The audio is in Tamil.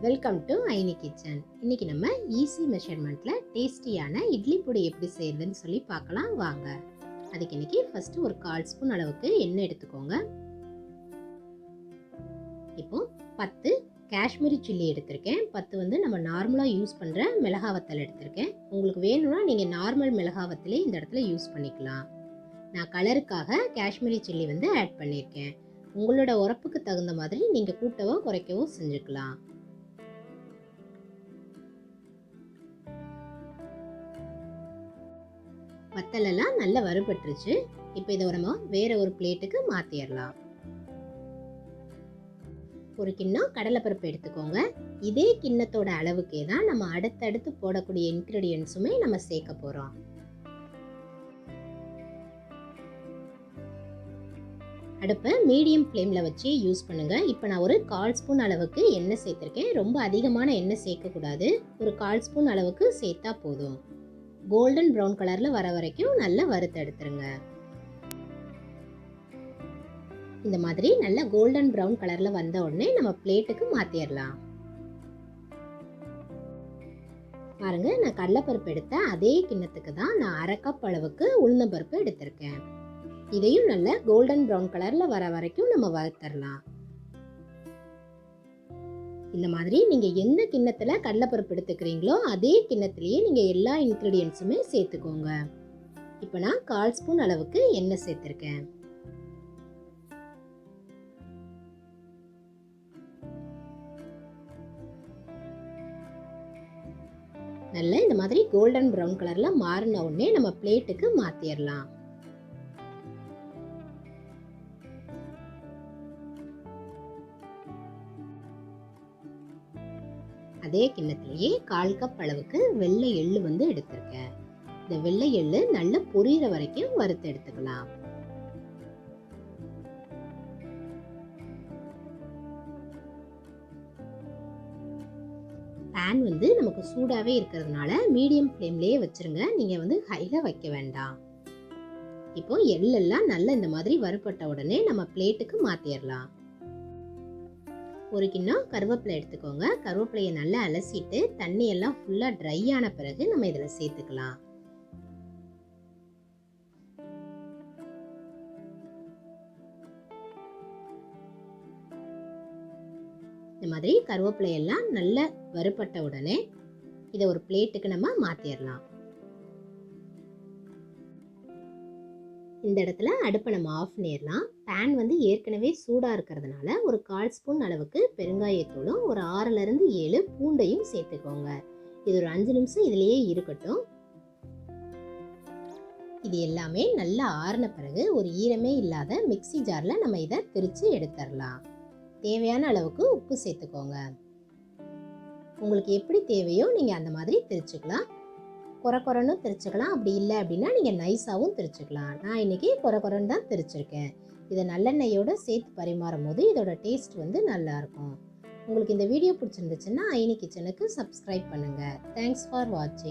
Welcome to ஐனி kitchen. இன்னைக்கு நம்ம ஈஸி மெஷர்மெண்ட்ல டேஸ்டியான இட்லி பொடி எப்படி செய்யறதுன்னு சொல்லி பார்க்கலாம் வாங்க. அதுக்கு இன்னைக்கு ஃபர்ஸ்ட் ஒரு 1/4 ஸ்பூன் அளவுக்கு எண்ணெய் எடுத்துக்கோங்க. இப்போ 10 காஷ்மீரி சில்லி எடுத்திருக்கேன். 10 வந்து நம்ம நார்மலா யூஸ் பண்ற மிளகாய் வத்தல் எடுத்திருக்கேன். உங்களுக்கு வேணும்னா நீங்க நார்மல் மிளகாய் வத்தலே இந்த இடத்துல யூஸ் பண்ணிக்கலாம். நான் கலருக்காக காஷ்மீரி சில்லி வந்து ஆட் பண்ணியிருக்கேன். உங்களோட உரப்புக்கு தகுந்த மாதிரி நீங்க கூட்டவோ குறைக்கவோ செஞ்சுக்கலாம். வத்தலெல்லாம் நல்லா வறுபட்டுருச்சு. இப்போ இதை நம்ம வேற ஒரு பிளேட்டுக்கு மாத்திரலாம். ஒரு கிண்ணம் கடலைப்பருப்பு எடுத்துக்கோங்க. இதே கிண்ணத்தோட அளவுக்கே தான் நம்ம அடுத்தடுத்து போடக்கூடிய இன்கிரிடியன்ஸுமே நம்ம சேர்க்க போறோம். அடுப்பை மீடியம் ஃப்ளேமில் வச்சு யூஸ் பண்ணுங்க. இப்போ நான் ஒரு 1/4 ஸ்பூன் அளவுக்கு எண்ணெய் சேர்த்துருக்கேன். ரொம்ப அதிகமான எண்ணெய் சேர்க்கக்கூடாது. ஒரு 1/4 ஸ்பூன் அளவுக்கு சேர்த்தா போதும். கோல்டன் ப்ரௌன் கலர்ல வர வரைக்கும் நல்லா வறுத்து எடுத்துருங்க. இந்த மாதிரி நல்ல கோல்டன் ப்ரௌன் கலர்ல வந்த உடனே நம்ம பிளேட்டுக்கு மாத்திரலாம். பாருங்க, நான் கடலைப்பருப்பு எடுத்த அதே கிண்ணத்துக்கு தான் நான் 1/2 கப் அளவுக்கு உளுந்தம்பருப்பு எடுத்திருக்கேன். இதையும் நல்ல கோல்டன் ப்ரௌன் கலர்ல வர வரைக்கும் நம்ம வறுத்தரலாம். இந்த மாதிரி நீங்க எந்த கிண்ணத்துல கடலைப்பருப்பு எடுத்துக்கிறீங்களோ அதே கிண்ணத்திலேயே நீங்க எல்லா இன்கிரிடியன்ஸுமே சேர்த்துக்கோங்க. இப்போ நான் 1/4 ஸ்பூன் அளவுக்கு எண்ணெய் சேர்த்திருக்கேன். நல்லா இந்த மாதிரி கோல்டன் ப்ரௌன் கலர்ல மாறின உடனே நம்ம பிளேட்டுக்கு மாத்திரலாம். அதே கிண்ணத்திலேயே 1/4 கப் அளவுக்கு வெள்ளை எள்ளு வந்து எடுத்திருக்கேன். இந்த வெள்ளை எள்ளு நல்லா பொரியிற வரைக்கும் வறுத்து எடுத்துக்கலாம். பேன் வந்து நமக்கு சூடாவே இருக்கிறதுனால மீடியம் ஃப்ளேம்லயே வச்சிருங்க. நீங்க வந்து ஹைல வைக்க வேண்டாம். இப்போ எள்ளெல்லாம் நல்லா இந்த மாதிரி வறுபட்ட உடனே நம்ம பிளேட்டுக்கு மாத்திரலாம். ஒரு கிண்ணம் கருவேப்பிலை எடுத்துக்கோங்க. கருவேப்பிலையை நல்லா அலசிட்டு தண்ணி எல்லாம் ஃபுல்லா ட்ரை ஆன பிறகு நம்ம இதுல சேர்த்துக்கலாம். இந்த மாதிரி கருவேப்பிலை எல்லாம் நல்லா வறுபட்ட உடனே இதை ஒரு பிளேட்டுக்கு நம்ம மாத்திரலாம். இந்த இடத்துல அடுப்பை நம்ம ஆஃப் பண்ணிடலாம். பேன் வந்து ஏற்கனவே சூடா இருக்கிறதுனால ஒரு 1/4 ஸ்பூன் அளவுக்கு பெருங்காயத்தூளும் ஒரு 6ல இருந்து 7 பூண்டையும் சேர்த்துக்கோங்க. இது ஒரு 5 நிமிஷம் இதுலயே இருக்கட்டும். இது எல்லாமே நல்லா ஆறின பிறகு ஒரு ஈரமே இல்லாத மிக்ஸி ஜார்ல நம்ம இதை திரிச்சு எடுத்துடலாம். தேவையான அளவுக்கு உப்பு சேர்த்துக்கோங்க. உங்களுக்கு எப்படி தேவையோ நீங்க அந்த மாதிரி திரிச்சுக்கலாம். கொரன்னு திரிச்சுக்கலாம். அப்படி இல்லை அப்படின்னா நீங்க நைஸாவும் திரிச்சுக்கலாம். நான் இன்னைக்கு கொரன்னு தான் திரிச்சிருக்கேன். இதை நல்லெண்ணெயோட சேர்த்து பரிமாறும் போது இதோட டேஸ்ட் வந்து நல்லா இருக்கும். உங்களுக்கு இந்த வீடியோ பிடிச்சிருந்துச்சுன்னா ஐனி கிச்சனுக்கு சப்ஸ்கிரைப் பண்ணுங்க. தேங்க்ஸ் ஃபார் வாட்சிங்.